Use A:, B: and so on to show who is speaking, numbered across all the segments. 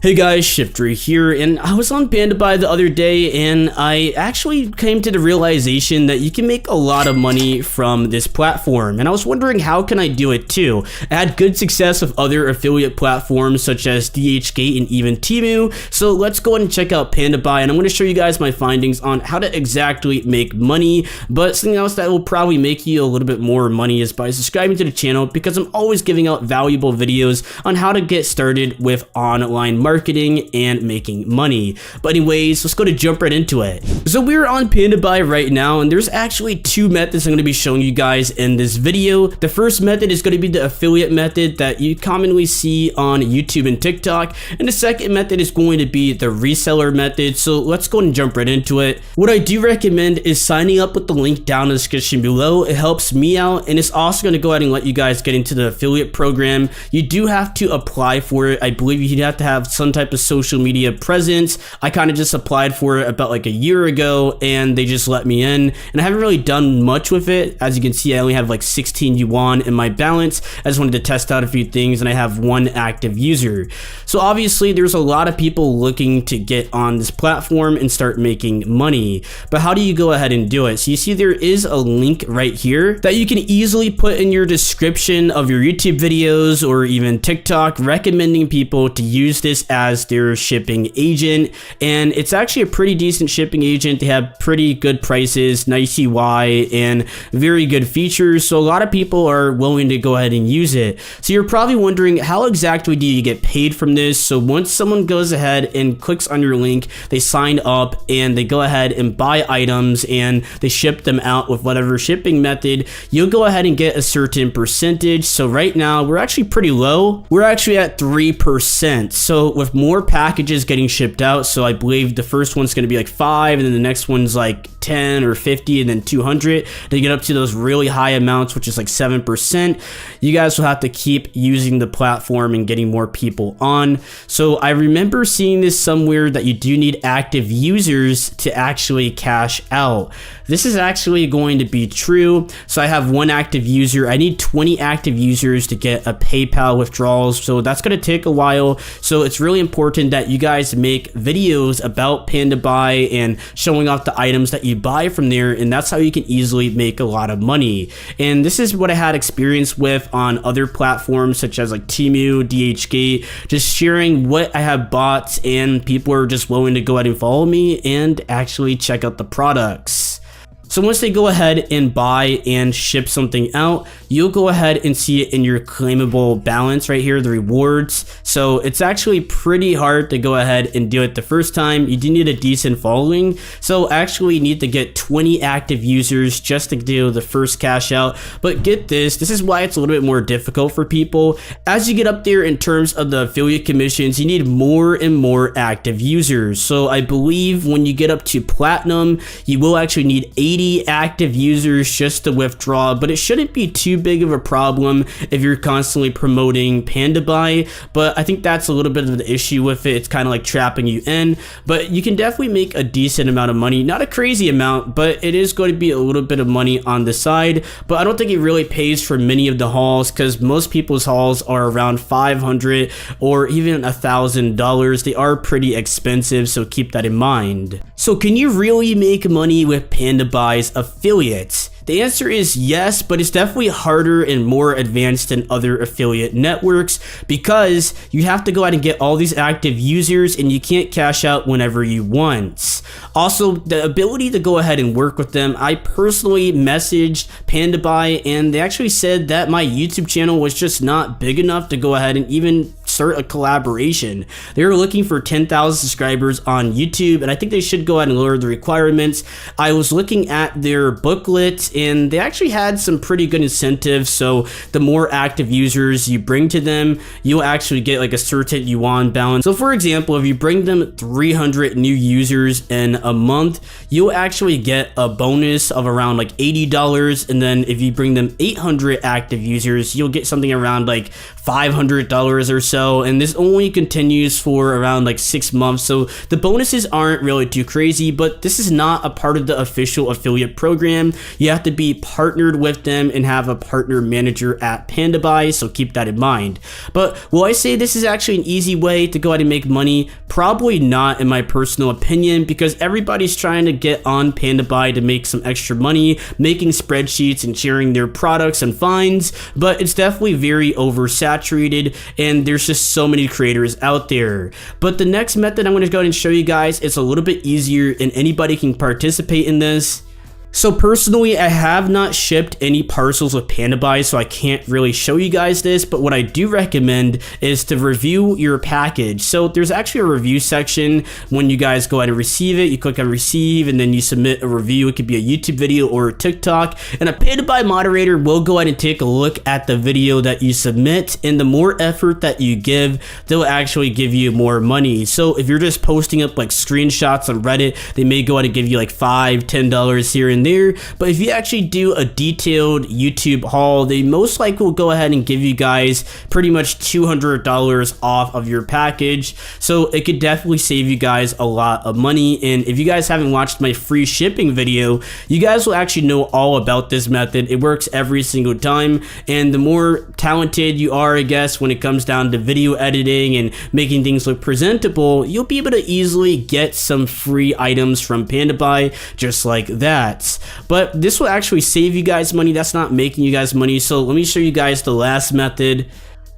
A: Hey guys, Shifter here, and I was on Pandabuy the other day and I actually came to the realization that you can make a lot of money from this platform, and I was wondering how can I do it too. I had good success with other affiliate platforms such as DHgate and even Temu, so let's go ahead and check out Pandabuy, and I'm going to show you guys my findings on how to exactly make money. But something else that will probably make you a little bit more money is by subscribing to the channel, because I'm always giving out valuable videos on how to get started with online marketing and making money. But anyways, let's go to jump right into it. So we're on Pandabuy right now, and there's actually two methods I'm going to be showing you guys in this video. The first method is going to be the affiliate method that you commonly see on YouTube and TikTok, and the second method is going to be the reseller method. So let's go and jump right into it. What I do recommend is signing up with the link down in the description below. It helps me out, and it's also going to go ahead and let you guys get into the affiliate program. You do have to apply for it. I believe you'd have to have some type of social media presence. I kind of just applied for it about like a year ago, and they just let me in, and I haven't really done much with it. As you can see, I only have like 16 yuan in my balance. I just wanted to test out a few things, and I have one active user. So obviously there's a lot of people looking to get on this platform and start making money, but how do you go ahead and do it? So you see there is a link right here that you can easily put in your description of your YouTube videos or even TikTok, recommending people to use this as their shipping agent. And it's actually a pretty decent shipping agent. They have pretty good prices, nice UI, and very good features, so a lot of people are willing to go ahead and use it. So you're probably wondering, how exactly do you get paid from this? So once someone goes ahead and clicks on your link, they sign up and they go ahead and buy items and they ship them out with whatever shipping method, you'll go ahead and get a certain percentage. So right now we're actually pretty low. We're actually at 3%. So with more packages getting shipped out, so I believe the first one's going to be like 5, and then the next one's like 10 or 50, and then 200, they get up to those really high amounts, which is like 7%. You guys will have to keep using the platform and getting more people on. So I remember seeing this somewhere that you do need active users to actually cash out. This is actually going to be true. So I have one active user. I need 20 active users to get a PayPal withdrawals, so that's going to take a while. So it's really important that you guys make videos about Pandabuy and showing off the items that you buy from there, and that's how you can easily make a lot of money. And this is what I had experience with on other platforms such as like Temu, DHgate, just sharing what I have bought, and people are just willing to go ahead and follow me and actually check out the products. So once they go ahead and buy and ship something out, you'll go ahead and see it in your claimable balance right here, the rewards. So it's actually pretty hard to go ahead and do it the first time. You do need a decent following. So actually need to get 20 active users just to do the first cash out. But get this is why it's a little bit more difficult for people. As you get up there in terms of the affiliate commissions, you need more and more active users. So I believe when you get up to platinum, you will actually need 80 active users just to withdraw, but it shouldn't be too big of a problem if you're constantly promoting Pandabuy. But I think that's a little bit of the issue with it. It's kind of like trapping you in, but you can definitely make a decent amount of money, not a crazy amount, but it is going to be a little bit of money on the side. But I don't think it really pays for many of the hauls, because most people's hauls are around $500 or even $1,000. They are pretty expensive, so keep that in mind. So can you really make money with Pandabuy affiliates? The answer is yes, but it's definitely harder and more advanced than other affiliate networks, because you have to go out and get all these active users, and you can't cash out whenever you want. Also, the ability to go ahead and work with them. I personally messaged Pandabuy, and they actually said that my YouTube channel was just not big enough to go ahead and even start a collaboration. They were looking for 10,000 subscribers on YouTube, and I think they should go ahead and lower the requirements. I was looking at their booklet, and they actually had some pretty good incentives. So the more active users you bring to them, you'll actually get like a certain yuan balance. So for example, if you bring them 300 new users in a month, you'll actually get a bonus of around like $80. And then if you bring them 800 active users, you'll get something around like $500 or so, and this only continues for around like 6 months, so the bonuses aren't really too crazy. But this is not a part of the official affiliate program. You have to be partnered with them and have a partner manager at Pandabuy, so keep that in mind. But will I say this is actually an easy way to go ahead and make money? Probably not, in my personal opinion, because everybody's trying to get on Pandabuy to make some extra money, making spreadsheets and sharing their products and finds, but it's definitely very oversaturated and there's just so many creators out there. But the next method I'm going to go ahead and show you guys, it's a little bit easier and anybody can participate in this. So personally, I have not shipped any parcels with Pandabuy, so I can't really show you guys this, but what I do recommend is to review your package. So there's actually a review section when you guys go ahead and receive it. You click on receive and then you submit a review. It could be a YouTube video or a TikTok, and a Pandabuy moderator will go ahead and take a look at the video that you submit, and the more effort that you give, they'll actually give you more money. So if you're just posting up like screenshots on Reddit, they may go ahead and give you like $5, $10 here and there. But if you actually do a detailed YouTube haul, they most likely will go ahead and give you guys pretty much $200 off of your package. So it could definitely save you guys a lot of money. And if you guys haven't watched my free shipping video, you guys will actually know all about this method. It works every single time. And the more talented you are, I guess, when it comes down to video editing and making things look presentable, you'll be able to easily get some free items from Pandabuy just like that. But this will actually save you guys money. That's not making you guys money. So let me show you guys the last method.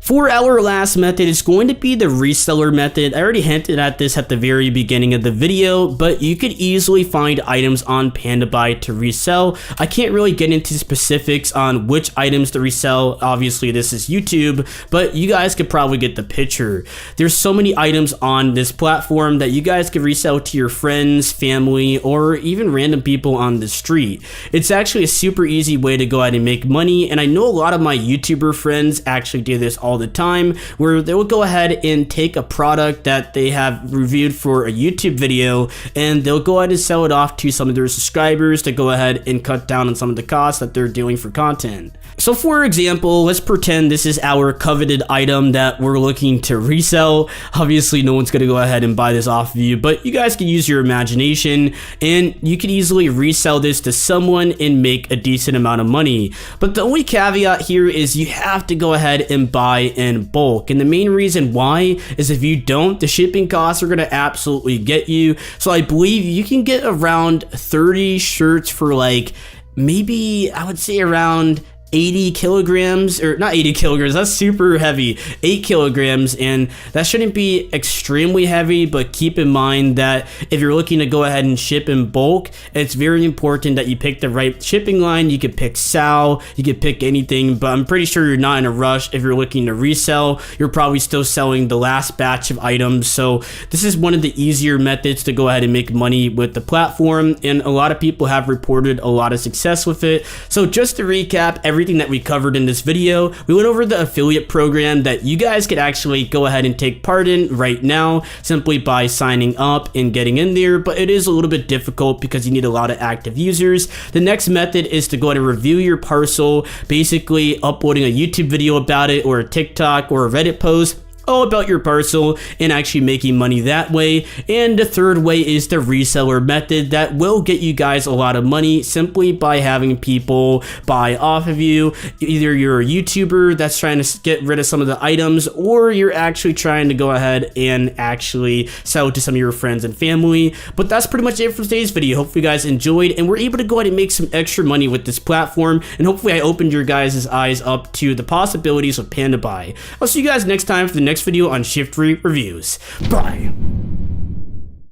A: For our last method, it's going to be the reseller method. I already hinted at this at the very beginning of the video, but you could easily find items on Pandabuy to resell. I can't really get into specifics on which items to resell. Obviously, this is YouTube, but you guys could probably get the picture. There's so many items on this platform that you guys could resell to your friends, family, or even random people on the street. It's actually a super easy way to go ahead and make money, and I know a lot of my YouTuber friends actually do this all the time, where they will go ahead and take a product that they have reviewed for a YouTube video and they'll go ahead and sell it off to some of their subscribers to go ahead and cut down on some of the costs that they're doing for content. So for example, let's pretend this is our coveted item that we're looking to resell. Obviously, no one's going to go ahead and buy this off of you, but you guys can use your imagination and you can easily resell this to someone and make a decent amount of money. But the only caveat here is you have to go ahead and buy in bulk. And the main reason why is if you don't, the shipping costs are going to absolutely get you. So I believe you can get around 30 shirts for like maybe, I would say around 80 kilograms, or not 80 kilograms, that's super heavy, 8 kilograms, and that shouldn't be extremely heavy, but keep in mind that if you're looking to go ahead and ship in bulk, it's very important that you pick the right shipping line. You could pick Sal, you could pick anything, but I'm pretty sure you're not in a rush. If you're looking to resell, you're probably still selling the last batch of items, so this is one of the easier methods to go ahead and make money with the platform, and a lot of people have reported a lot of success with it. So just to recap everything that we covered in this video, we went over the affiliate program that you guys could actually go ahead and take part in right now simply by signing up and getting in there, but it is a little bit difficult because you need a lot of active users. The next method is to go ahead and review your parcel, basically uploading a YouTube video about it or a TikTok or a Reddit post all about your parcel and actually making money that way. And the third way is the reseller method that will get you guys a lot of money simply by having people buy off of you. Either you're a YouTuber that's trying to get rid of some of the items, or you're actually trying to go ahead and actually sell it to some of your friends and family. But that's pretty much it for today's video. Hopefully you guys enjoyed and we're able to go ahead and make some extra money with this platform, and hopefully I opened your guys' eyes up to the possibilities of Pandabuy. I'll see you guys next time for the next video on Shift Reviews. Bye.